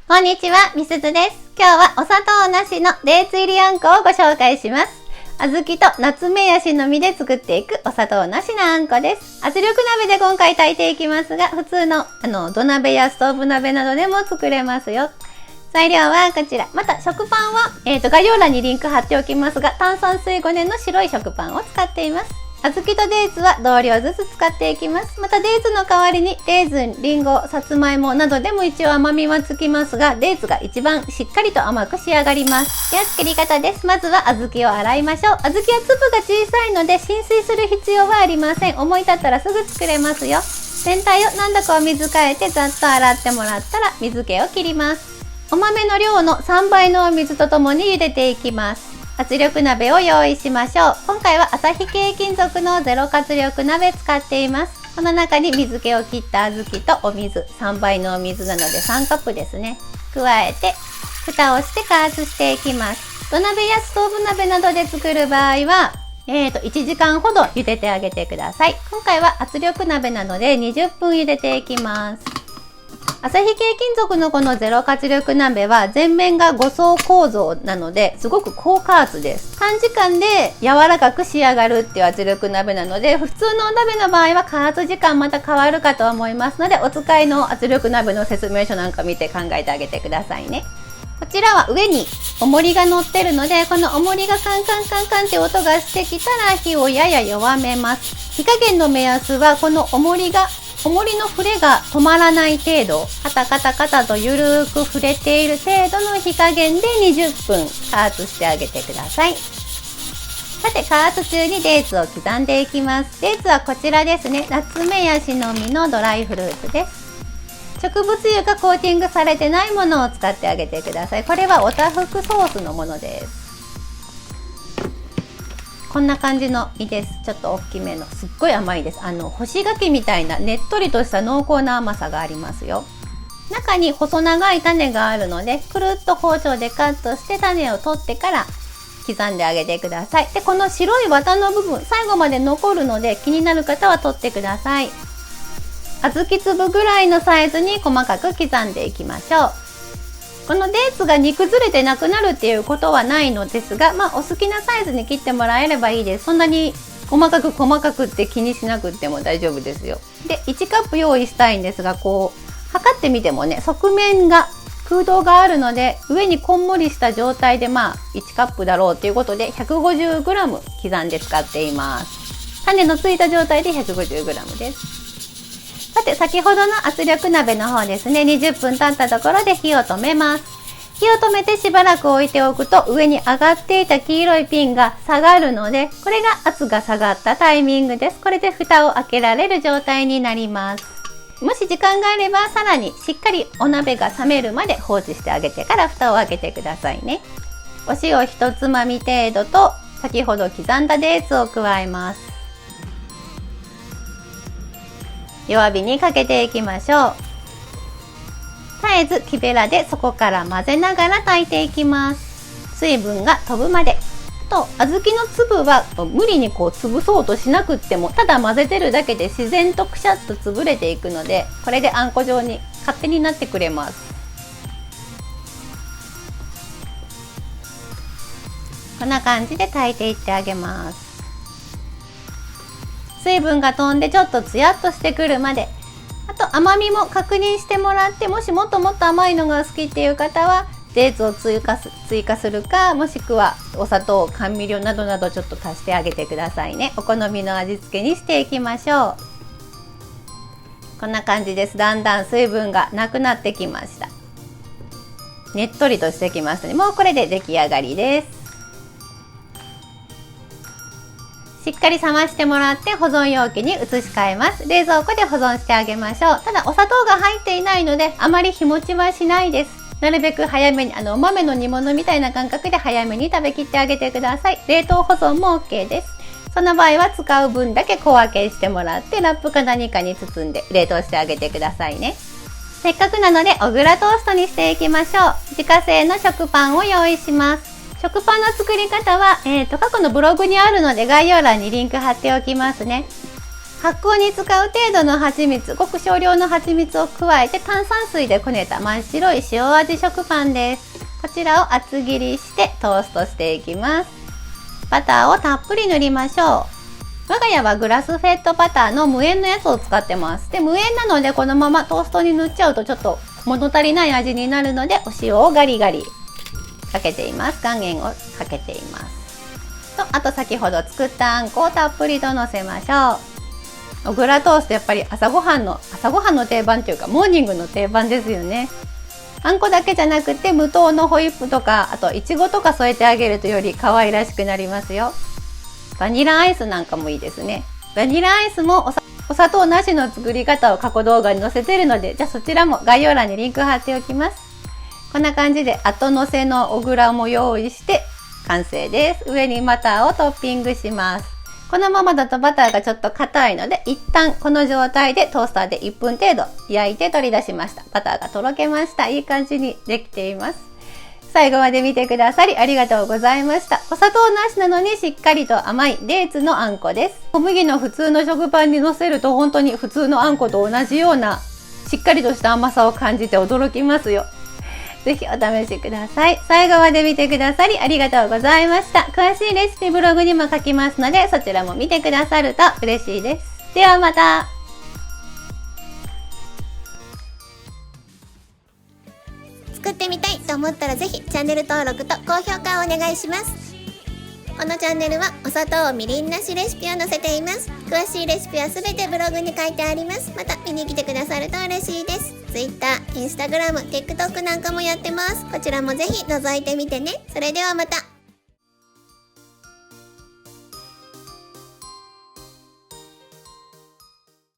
こんにちは、みすずです。今日はお砂糖なしのデーツ入りあんこをご紹介します。小豆とナツメヤシの実で作っていくお砂糖なしのあんこです。圧力鍋で今回炊いていきますが、普通の土鍋やストーブ鍋などでも作れますよ。材料はこちら。また食パンは、概要欄にリンク貼っておきますが、炭酸水5年の白い食パンを使っています。小豆とデーツは同量ずつ使っていきます。またデーツの代わりにレーズン、リンゴ、さつまいもなどでも一応甘みはつきますが、デーツが一番しっかりと甘く仕上がります。では作り方です。まずは小豆を洗いましょう。小豆は粒が小さいので浸水する必要はありません。思い立ったらすぐ作れますよ。全体を何度かお水替えてざっと洗ってもらったら水気を切ります。お豆の量の3倍のお水とともに茹でていきます。圧力鍋を用意しましょう。今回は旭系金属のゼロ活力鍋使っています。この中に水気を切った小豆とお水、3倍のお水なので3カップですね。加えて、蓋をして加圧していきます。土鍋やストーブ鍋などで作る場合は、1時間ほど茹でてあげてください。今回は圧力鍋なので20分茹でていきます。旭系金属のこのゼロ活力鍋は全面が5層構造なのですごく高加圧です。短時間で柔らかく仕上がるっていう圧力鍋なので、普通のお鍋の場合は加圧時間また変わるかと思いますので、お使いの圧力鍋の説明書なんか見て考えてあげてくださいね。こちらは上に重りが乗ってるので、この重りがカンカンカンカンって音がしてきたら火をやや弱めます。火加減の目安はこの重りの触れが止まらない程度、カタカタカタとゆるーく触れている程度の火加減で20分加圧してあげてください。さて、加圧中にデーツを刻んでいきます。デーツはこちらですね。ナツメヤシの実のドライフルーツです。植物油がコーティングされてないものを使ってあげてください。これはおたふくソースのものです。こんな感じの実です。ちょっと大きめの、すっごい甘いです。干し柿みたいなねっとりとした濃厚な甘さがありますよ。中に細長い種があるので、くるっと包丁でカットして種を取ってから刻んであげてください。で、この白い綿の部分、最後まで残るので気になる方は取ってください。小豆粒ぐらいのサイズに細かく刻んでいきましょう。このデーツが煮崩れてなくなるっていうことはないのですが、お好きなサイズに切ってもらえればいいです。そんなに細かくって気にしなくっても大丈夫ですよ。で、1カップ用意したいんですが、こう測ってみてもね、側面が空洞があるので、上にこんもりした状態で1カップだろうということで 150g 刻んで使っています。種のついた状態で 150g です。さて、先ほどの圧力鍋の方ですね、20分経ったところで火を止めます。火を止めてしばらく置いておくと、上に上がっていた黄色いピンが下がるので、これが圧が下がったタイミングです。これで蓋を開けられる状態になります。もし時間があれば、さらにしっかりお鍋が冷めるまで放置してあげてから蓋を開けてくださいね。お塩1つまみ程度と、先ほど刻んだデーツを加えます。弱火にかけていきましょう。絶えず木べらで底から混ぜながら炊いていきます。水分が飛ぶまで。小豆の粒は無理に潰そうとしなくっても、ただ混ぜてるだけで自然とくしゃっと潰れていくので、これであんこ状に勝手になってくれます。こんな感じで炊いていってあげます。水分が飛んでちょっとツヤっとしてくるまで。あと甘みも確認してもらって、もしもっともっと甘いのが好きっていう方はデーツを追加するか、もしくはお砂糖、甘味料などなどちょっと足してあげてくださいね。お好みの味付けにしていきましょう。こんな感じです。だんだん水分がなくなってきました。ねっとりとしてきましたね。もうこれで出来上がりです。しっかり冷ましてもらって保存容器に移し替えます。冷蔵庫で保存してあげましょう。ただお砂糖が入っていないのであまり日持ちはしないです。なるべく早めにお豆の煮物みたいな感覚で早めに食べきってあげてください。冷凍保存も OK です。その場合は使う分だけ小分けしてもらってラップか何かに包んで冷凍してあげてくださいね。せっかくなので小倉トーストにしていきましょう。自家製の食パンを用意します。食パンの作り方は、過去のブログにあるので概要欄にリンク貼っておきますね。発酵に使う程度の蜂蜜、ごく少量の蜂蜜を加えて炭酸水でこねた真っ白い塩味食パンです。こちらを厚切りしてトーストしていきます。バターをたっぷり塗りましょう。我が家はグラスフェッドバターの無塩のやつを使ってます。で、無塩なのでこのままトーストに塗っちゃうとちょっと物足りない味になるので、お塩をガリガリかけています。岩塩をかけています。と、あと先ほど作ったあんこをたっぷりとのせましょう。小倉トーストやっぱり朝ごはんの定番というかモーニングの定番ですよね。あんこだけじゃなくて無糖のホイップとか、あといちごとか添えてあげるとより可愛らしくなりますよ。バニラアイスなんかもいいですね。バニラアイスもお砂糖なしの作り方を過去動画に載せてるので、じゃあそちらも概要欄にリンク貼っておきます。こんな感じで後のせの小倉も用意して完成です。上にバターをトッピングします。このままだとバターがちょっと硬いので、一旦この状態でトースターで1分程度焼いて取り出しました。バターがとろけました。いい感じにできています。最後まで見てくださりありがとうございました。お砂糖なしなのにしっかりと甘いデーツのあんこです。小麦の普通の食パンにのせると本当に普通のあんこと同じようなしっかりとした甘さを感じて驚きますよ。ぜひお試しください。最後まで見てくださりありがとうございました。詳しいレシピブログにも書きますので、そちらも見てくださると嬉しいです。ではまた。作ってみたいと思ったらぜひチャンネル登録と高評価をお願いします。このチャンネルはお砂糖みりんなしレシピを載せています。詳しいレシピはすべてブログに書いてあります。また見に来てくださると嬉しいです。Twitter、Instagram、TikTok なんかもやってます。こちらもぜひ覗いてみてね。それではまた。